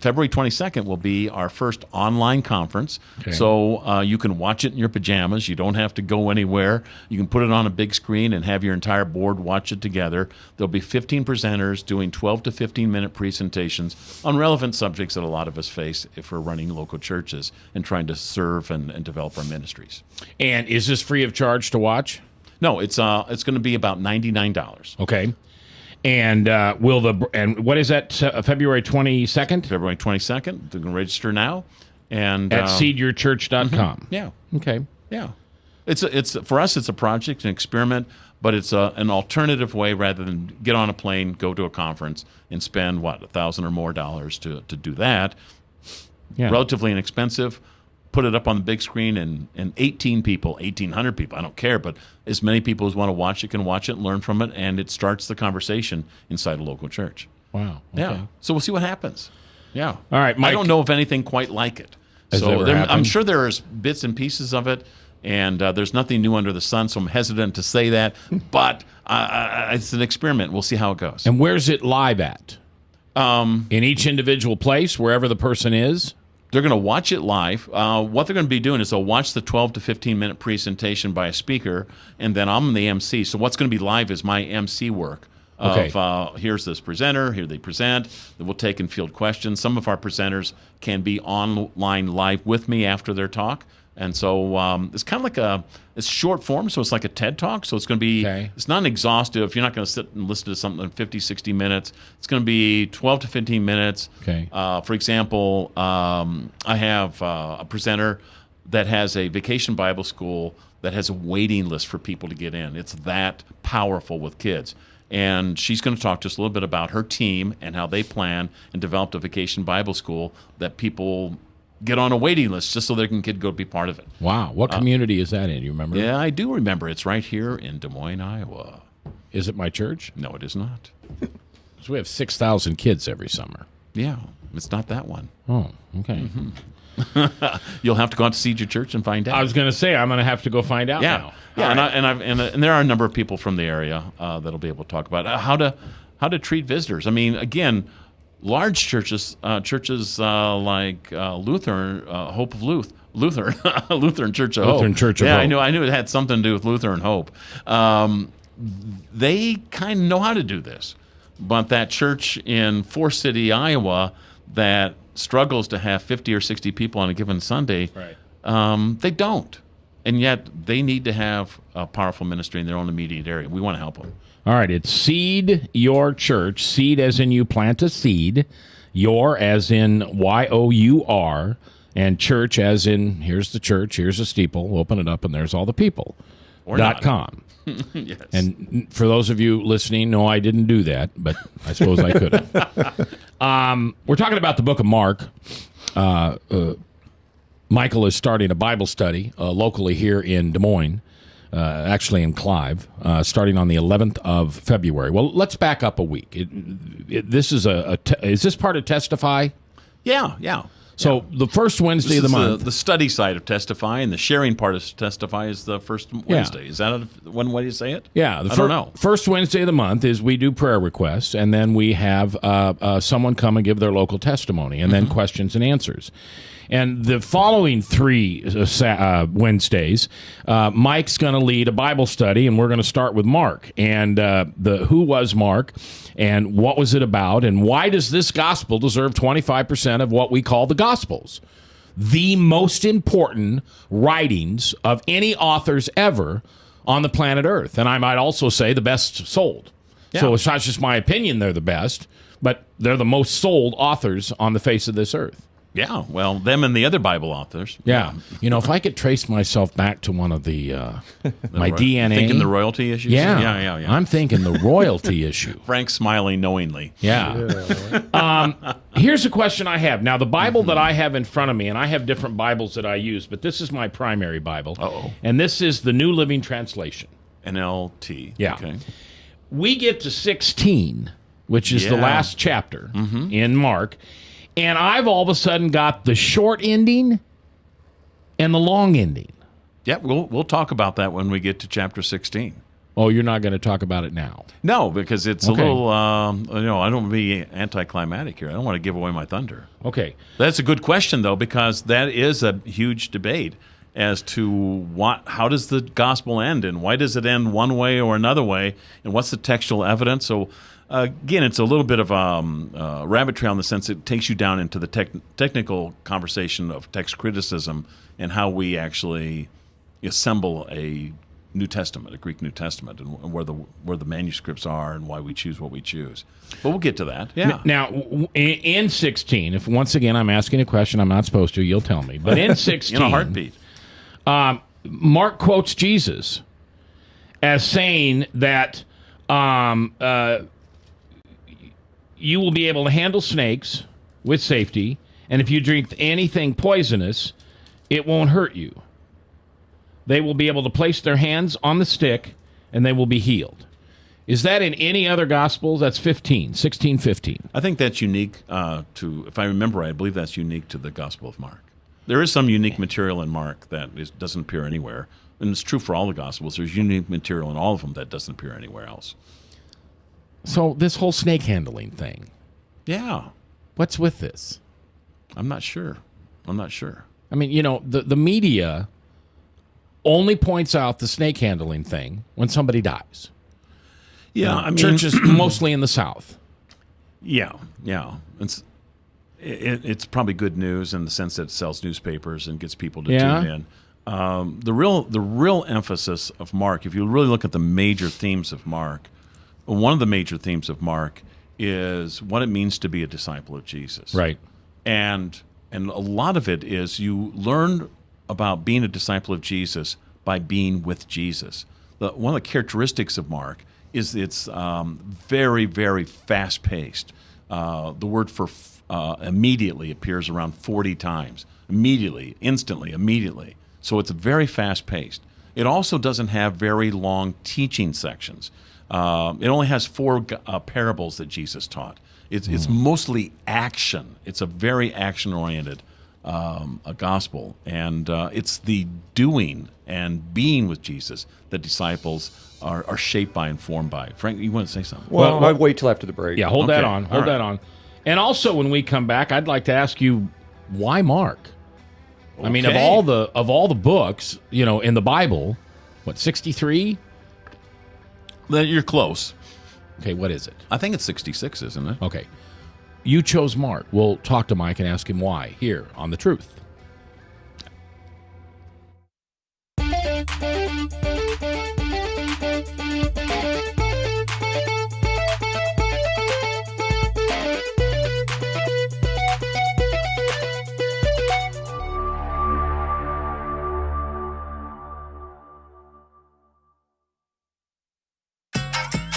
February 22nd will be our first online conference. Okay. So you can watch it in your pajamas. You don't have to go anywhere. You can put it on a big screen and have your entire board watch it together. There'll be 15 presenters doing 12 to 15-minute presentations on relevant subjects that a lot of us face if we're running local churches and trying to serve and develop our ministries. And is this free of charge to watch? No, it's going to be about $99. Okay. And what is that? February 22nd? February 22nd. You can register now, and at seedyourchurch.com. Mm-hmm. Yeah. Okay. Yeah. It's for us. It's a project, an experiment, but it's an alternative way rather than get on a plane, go to a conference, and spend $1,000 or more to do that. Yeah. Relatively inexpensive. Put it up on the big screen, and 1,800 people, I don't care, but as many people as want to watch it can watch it and learn from it, and it starts the conversation inside a local church. Wow. Okay. Yeah. So we'll see what happens. Yeah. All right, Mike. I don't know of anything quite like it. I'm sure there's bits and pieces of it, and there's nothing new under the sun, so I'm hesitant to say that, but it's an experiment. We'll see how it goes. And where's it live at? In each individual place, wherever the person is? They're going to watch it live. What they're going to be doing is they'll watch the 12 to 15-minute presentation by a speaker, and then I'm the MC. So what's going to be live is my MC work of here's this presenter, here they present. Then we'll take and field questions. Some of our presenters can be online live with me after their talk. And so it's kind of like it's short form, so it's like a TED Talk. So it's going to be, It's not exhaustive. You're not going to sit and listen to something in 50, 60 minutes. It's going to be 12 to 15 minutes. Okay. For example, I have a presenter that has a vacation Bible school that has a waiting list for people to get in. It's that powerful with kids. And she's going to talk to us a little bit about her team and how they plan and developed a vacation Bible school that people get on a waiting list just so their kid go be part of it. Wow. What community is that in? You remember? Yeah, I do remember. It's right here in Des Moines, Iowa. Is it my church? No, it is not. So we have 6,000 kids every summer. Yeah, it's not that one. Oh, okay. Mm-hmm. You'll have to go out to Seed Your Church and find out. I was going to say, I'm going to have to go find out now. Yeah, and there are a number of people from the area that'll be able to talk about how to treat visitors. I mean, again, large churches, like Lutheran, Hope of Lutheran Church of Hope. Lutheran Church of Hope. Yeah, I knew it had something to do with Luther and Hope. they kind of know how to do this. But that church in Forest City, Iowa, that struggles to have 50 or 60 people on a given Sunday, they don't. And yet they need to have a powerful ministry in their own immediate area. We want to help them. All right, it's Seed Your Church. Seed as in you plant a seed. Your as in Y-O-U-R. And church as in here's the church, here's a steeple. Open it up and there's all the people. Or .com. Yes. And for those of you listening, no, I didn't do that, but I suppose I could have. We're talking about the book of Mark. Michael is starting a Bible study locally here in Des Moines, actually in Clive, starting on the 11th of February. Well, let's back up a week. This is is this part of Testify? Yeah. So the first Wednesday of the month. The study side of Testify, and the sharing part of Testify is the first Wednesday. Is that one way to say it? Yeah. I don't know. First Wednesday of the month is we do prayer requests, and then we have someone come and give their local testimony, and then questions and answers. And the following 3 Wednesdays, Mike's going to lead a Bible study, and we're going to start with Mark. And who was Mark, and what was it about, and why does this gospel deserve 25% of what we call the Gospels? The most important writings of any authors ever on the planet Earth. And I might also say the best sold. Yeah. So it's not just my opinion they're the best, but they're the most sold authors on the face of this earth. Yeah, well, them and the other Bible authors. Yeah. You know, if I could trace myself back to one of the my DNA. Thinking the royalty issues? Yeah. I'm thinking the royalty issue. Frank's smiling knowingly. Yeah. Here's a question I have. Now, the Bible that I have in front of me, and I have different Bibles that I use, but this is my primary Bible. Uh-oh. And this is the New Living Translation. NLT. Yeah. Okay. We get to 16, which is the last chapter in Mark. And I've all of a sudden got the short ending and the long ending. Yeah, we'll talk about that when we get to chapter 16. Oh, you're not going to talk about it now? No, because it's a little, I don't want to be anticlimactic here. I don't want to give away my thunder. Okay. That's a good question, though, because that is a huge debate as to how does the gospel end, and why does it end one way or another way, and what's the textual evidence? So, again, it's a little bit of a rabbit trail in the sense it takes you down into the technical conversation of text criticism and how we actually assemble a New Testament, a Greek New Testament, and where the manuscripts are and why we choose what we choose. But we'll get to that. Yeah. Now, in 16, if once again I'm asking a question I'm not supposed to, you'll tell me. But in 16, in a heartbeat, Mark quotes Jesus as saying that you will be able to handle snakes with safety, and if you drink anything poisonous, it won't hurt you. They will be able to place their hands on the stick, and they will be healed. Is that in any other gospel? That's 16:15. I think that's unique if I remember right, I believe that's unique to the Gospel of Mark. There is some unique material in Mark that doesn't appear anywhere, and it's true for all the Gospels. There's unique material in all of them that doesn't appear anywhere else. So this whole snake handling thing. Yeah. What's with this? I'm not sure. I mean, the media only points out the snake handling thing when somebody dies. Yeah, I mean, churches mostly in the South. Yeah. It's probably good news in the sense that it sells newspapers and gets people to tune in. The real emphasis of Mark, if you really look at the major themes of Mark, one of the major themes of Mark is what it means to be a disciple of Jesus. Right. And a lot of it is you learn about being a disciple of Jesus by being with Jesus. One of the characteristics of Mark is it's very, very fast-paced. The word for immediately appears around 40 times. Immediately, instantly, immediately. So it's very fast-paced. It also doesn't have very long teaching sections. It only has 4 parables that Jesus taught. It's mostly action. It's a very action-oriented a gospel, and it's the doing and being with Jesus that disciples are shaped by and formed by. Frank, you want to say something? Well, I'll wait till after the break. Yeah, hold that on. Hold that on. And also, when we come back, I'd like to ask you, why Mark? I mean, of all the books, in the Bible, 63? Then you're close. Okay, what is it? I think it's 66, isn't it? Okay. You chose Mark. We'll talk to Mike and ask him why here on The Truth.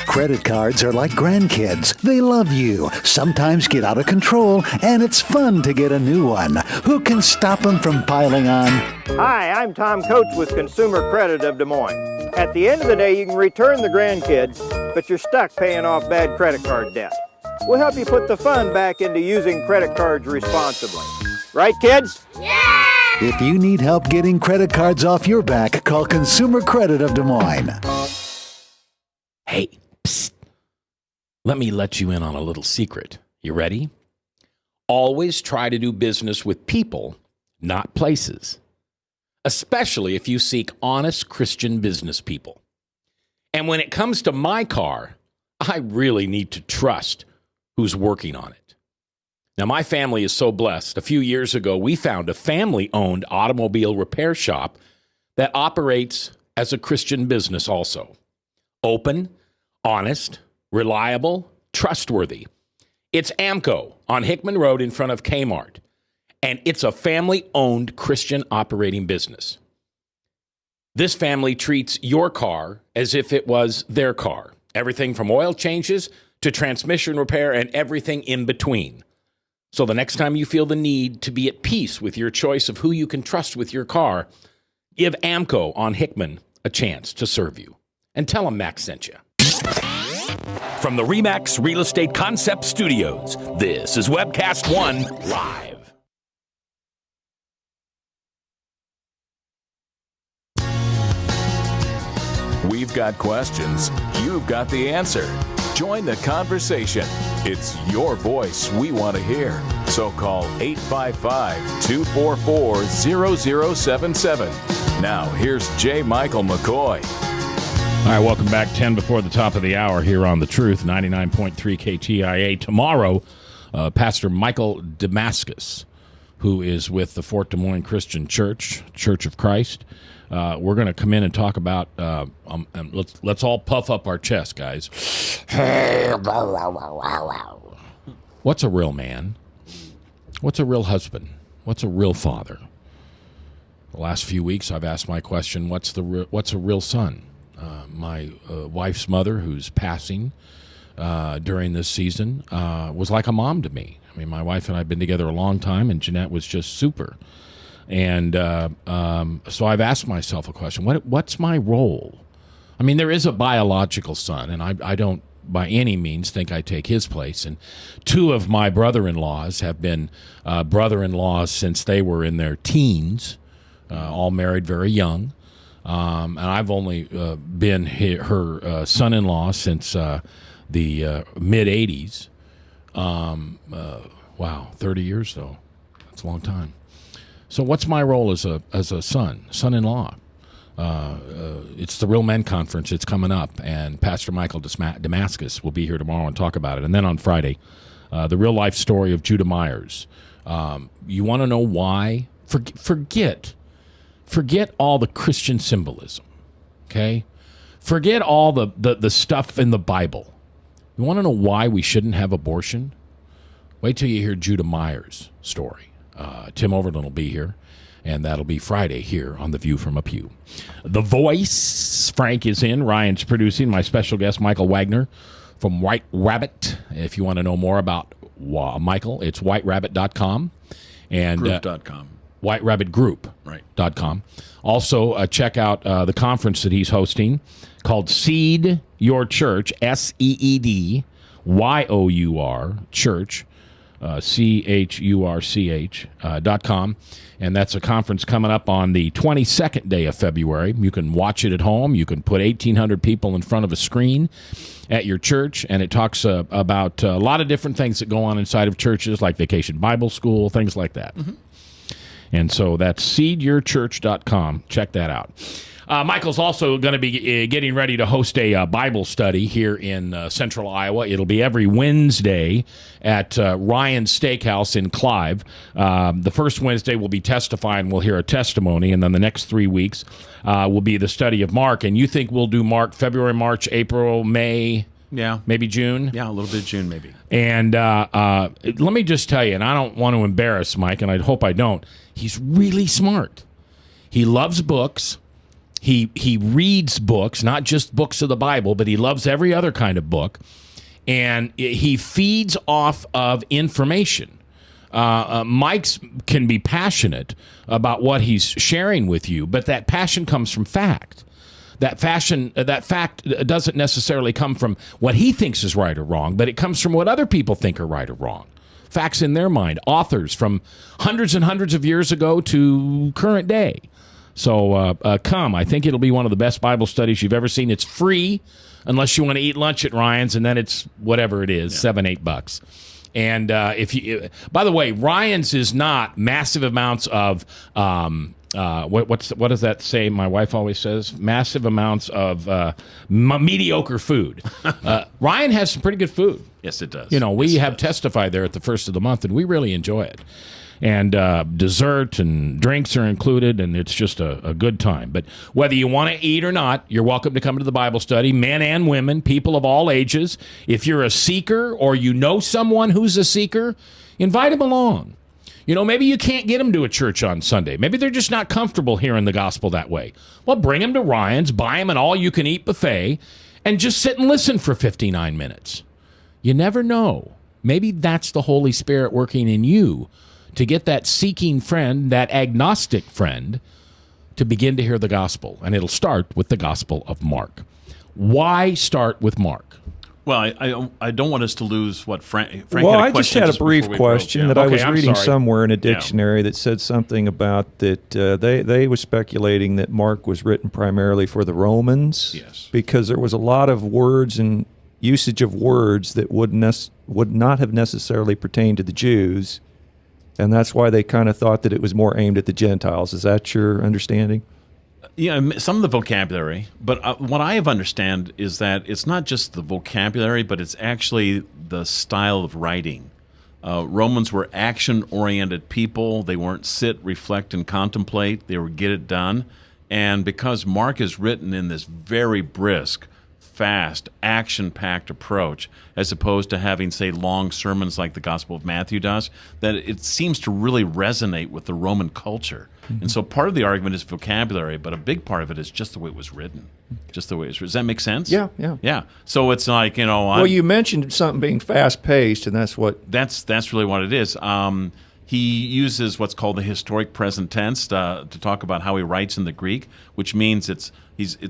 Credit cards are like grandkids. They love you, sometimes get out of control, and it's fun to get a new one. Who can stop them from piling on? Hi, I'm Tom Coates with Consumer Credit of Des Moines. At the end of the day, you can return the grandkids, but you're stuck paying off bad credit card debt. We'll help you put the fun back into using credit cards responsibly. Right, kids? Yeah! If you need help getting credit cards off your back, call Consumer Credit of Des Moines. Hey, psst. Let me let you in on a little secret. You ready? Always try to do business with people, not places. Especially if you seek honest Christian business people. And when it comes to my car, I really need to trust who's working on it. Now, my family is so blessed. A few years ago, we found a family-owned automobile repair shop that operates as a Christian business also. Open, honest, reliable, trustworthy. It's AMCO on Hickman Road in front of Kmart. And it's a family-owned Christian operating business. This family treats your car as if it was their car. Everything from oil changes to transmission repair and everything in between. So the next time you feel the need to be at peace with your choice of who you can trust with your car, give AMCO on Hickman a chance to serve you. And tell them Max sent you. From the RE/MAX Real Estate Concept Studios, this is Webcast One Live. We've got questions. You've got the answer. Join the conversation. It's your voice we want to hear. So call 855-244-0077. Now, here's J. Michael McCoy. All right, welcome back. 10 before the top of the hour here on The Truth, 99.3 KTIA. Tomorrow, Pastor Michael Damascus, who is with the Fort Des Moines Christian Church, Church of Christ. We're going to come in and talk about, let's all puff up our chest, guys. What's a real man? What's a real husband? What's a real father? The last few weeks, I've asked my question, what's a real son? My wife's mother, who's passing during this season, was like a mom to me. I mean, my wife and I have been together a long time, and Jeanette was just super. And so I've asked myself a question, what's my role? I mean, there is a biological son, and I don't by any means think I take his place. And two of my brother-in-laws have been brother-in-laws since they were in their teens, all married very young. And I've only been her son-in-law since the mid-'80s. Wow, 30 years, though. That's a long time. So what's my role as a son-in-law? It's the Real Men Conference. It's coming up, and Pastor Michael Damascus will be here tomorrow and talk about it. And then on Friday, the real-life story of Judah Myers. You want to know why? Forget all the Christian symbolism, okay? Forget all the stuff in the Bible. You want to know why we shouldn't have abortion? Wait till you hear Judah Myers' story. Tim Overton will be here, and that'll be Friday here on The View from a Pew. The Voice, Frank is in. Ryan's producing. My special guest, Michael Wagner from White Rabbit. If you want to know more about Michael, it's whiterabbit.com. And Group.com. WhiteRabbitGroup.com. Also, check out the conference that he's hosting called Seed Your Church, SEEDYOUR Church, CHURCH.com. And that's a conference coming up on the 22nd day of February. You can watch it at home. You can put 1,800 people in front of a screen at your church, and it talks about a lot of different things that go on inside of churches, like Vacation Bible School, things like that. Mm-hmm. And so that's seedyourchurch.com. Check that out. Michael's also going to be getting ready to host a Bible study here in central Iowa. It'll be every Wednesday at Ryan's Steakhouse in Clive. The first Wednesday we'll be testifying. We'll hear a testimony, and then the next 3 weeks will be the study of Mark. And you think we'll do Mark February, March, April, May? Yeah. Maybe June? Yeah, a little bit of June maybe. And let me just tell you, and I don't want to embarrass Mike, and I hope I don't, he's really smart. He loves books. He reads books, not just books of the Bible, but he loves every other kind of book. And he feeds off of information. Mike's can be passionate about what he's sharing with you, but that passion comes from fact. That fact doesn't necessarily come from what he thinks is right or wrong, but it comes from what other people think are right or wrong. Facts in their mind. Authors from hundreds and hundreds of years ago to current day. So come. I think it'll be one of the best Bible studies you've ever seen. It's free unless you want to eat lunch at Ryan's, and then it's whatever it is, $7-8. And if you, by the way, Ryan's is not massive amounts of what does that say? My wife always says massive amounts of mediocre food. Ryan has some pretty good food. Yes, it does. You know, we have testified there at the first of the month, and we really enjoy it. And dessert and drinks are included, and it's just a good time. But whether you want to eat or not, you're welcome to come to the Bible study, men and women, people of all ages. If you're a seeker or you know someone who's a seeker, invite them along. You know, maybe you can't get them to a church on Sunday. Maybe they're just not comfortable hearing the gospel that way. Well, bring them to Ryan's, buy them an all-you-can-eat buffet, and just sit and listen for 59 minutes. You never know. Maybe that's the Holy Spirit working in you to get that seeking friend, that agnostic friend, to begin to hear the gospel. And it'll start with the Gospel of Mark. Why start with Mark? Well, I don't want us to lose what Frank well, had a I just had a brief question that I was reading somewhere in a dictionary that said something about that they were speculating that Mark was written primarily for the Romans. Yes. Because there was a lot of words and usage of words that would not have necessarily pertained to the Jews. And that's why they kind of thought that it was more aimed at the Gentiles. Is that your understanding? Yeah, some of the vocabulary. But what I have understand is that it's not just the vocabulary, but it's actually the style of writing. Romans were action-oriented people. They weren't sit, reflect, and contemplate. They were get it done. And because Mark is written in this very brisk, fast, action-packed approach, as opposed to having, say, long sermons like the Gospel of Matthew does, that it seems to really resonate with the Roman culture. Mm-hmm. And so part of the argument is vocabulary, but a big part of it is just the way it was written. Just the way it was written. Does that make sense? Yeah. Yeah. So it's like, well, you mentioned something being fast-paced, and that's what... That's really what it is. He uses what's called the historic present tense to talk about how he writes in the Greek, which means it's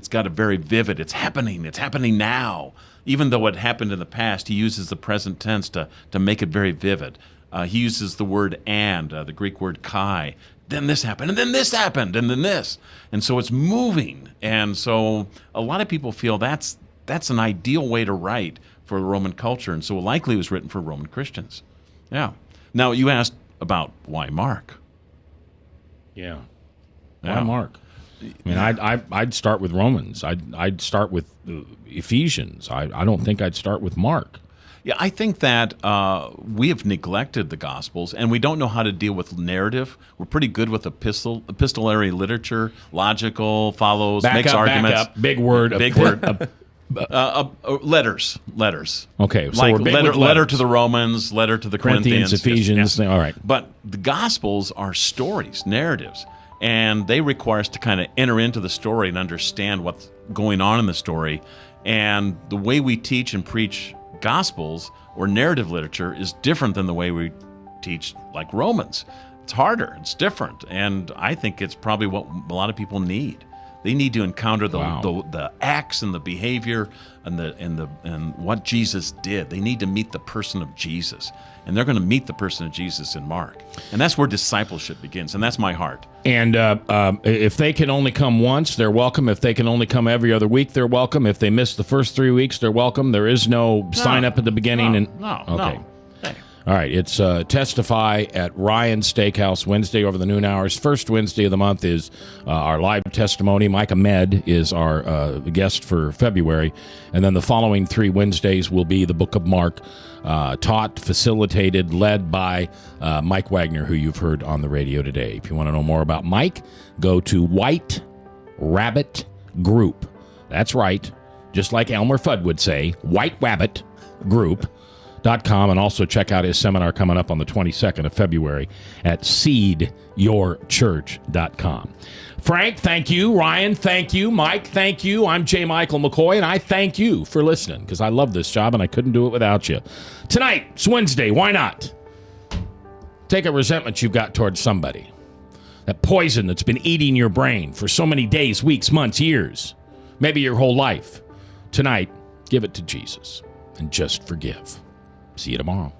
got a very vivid, it's happening now. Even though it happened in the past, he uses the present tense to make it very vivid. He uses the word and, the Greek word kai. Then this happened, and then this happened, and then this. And so it's moving. And so a lot of people feel that's an ideal way to write for the Roman culture, and so likely it was written for Roman Christians. Yeah. Now, you asked about why Mark. Yeah. Why Mark? I mean, I'd start with Romans. I'd start with Ephesians. I don't think I'd start with Mark. Yeah, I think that we have neglected the Gospels, and we don't know how to deal with narrative. We're pretty good with epistolary literature, logical, follows, makes arguments. Back up. Big word. Letters. Okay, so like we're big with letter to the Romans, letter to the Corinthians, Ephesians. yes. All right. But the Gospels are stories, narratives, and they require us to kind of enter into the story and understand what's going on in the story. And the way we teach and preach Gospels or narrative literature is different than the way we teach like Romans. It's harder, it's different, and I think it's probably what a lot of people need. They need to encounter the acts and the behavior and what Jesus did. They need to meet the person of Jesus, and they're going to meet the person of Jesus in Mark, and that's where discipleship begins. And that's my heart. And if they can only come once, they're welcome. If they can only come every other week, they're welcome. If they miss the first 3 weeks, they're welcome. There is no sign up at the beginning. No. Okay. Hey. All right, it's Testify at Ryan's Steakhouse Wednesday over the noon hours. First Wednesday of the month is our live testimony. Mike Ahmed is our guest for February. And then the following 3 Wednesdays will be the Book of Mark, taught, facilitated, led by Mike Wagner, who you've heard on the radio today. If you want to know more about Mike, go to White Rabbit Group. That's right. Just like Elmer Fudd would say, White Rabbit Group. .com, and also check out his seminar coming up on the 22nd of February at seedyourchurch.com. Frank, thank you. Ryan, thank you. Mike, thank you. I'm J. Michael McCoy, and I thank you for listening because I love this job and I couldn't do it without you. Tonight, it's Wednesday. Why not? Take a resentment you've got towards somebody. That poison that's been eating your brain for so many days, weeks, months, years, maybe your whole life. Tonight, give it to Jesus and just forgive. See you tomorrow.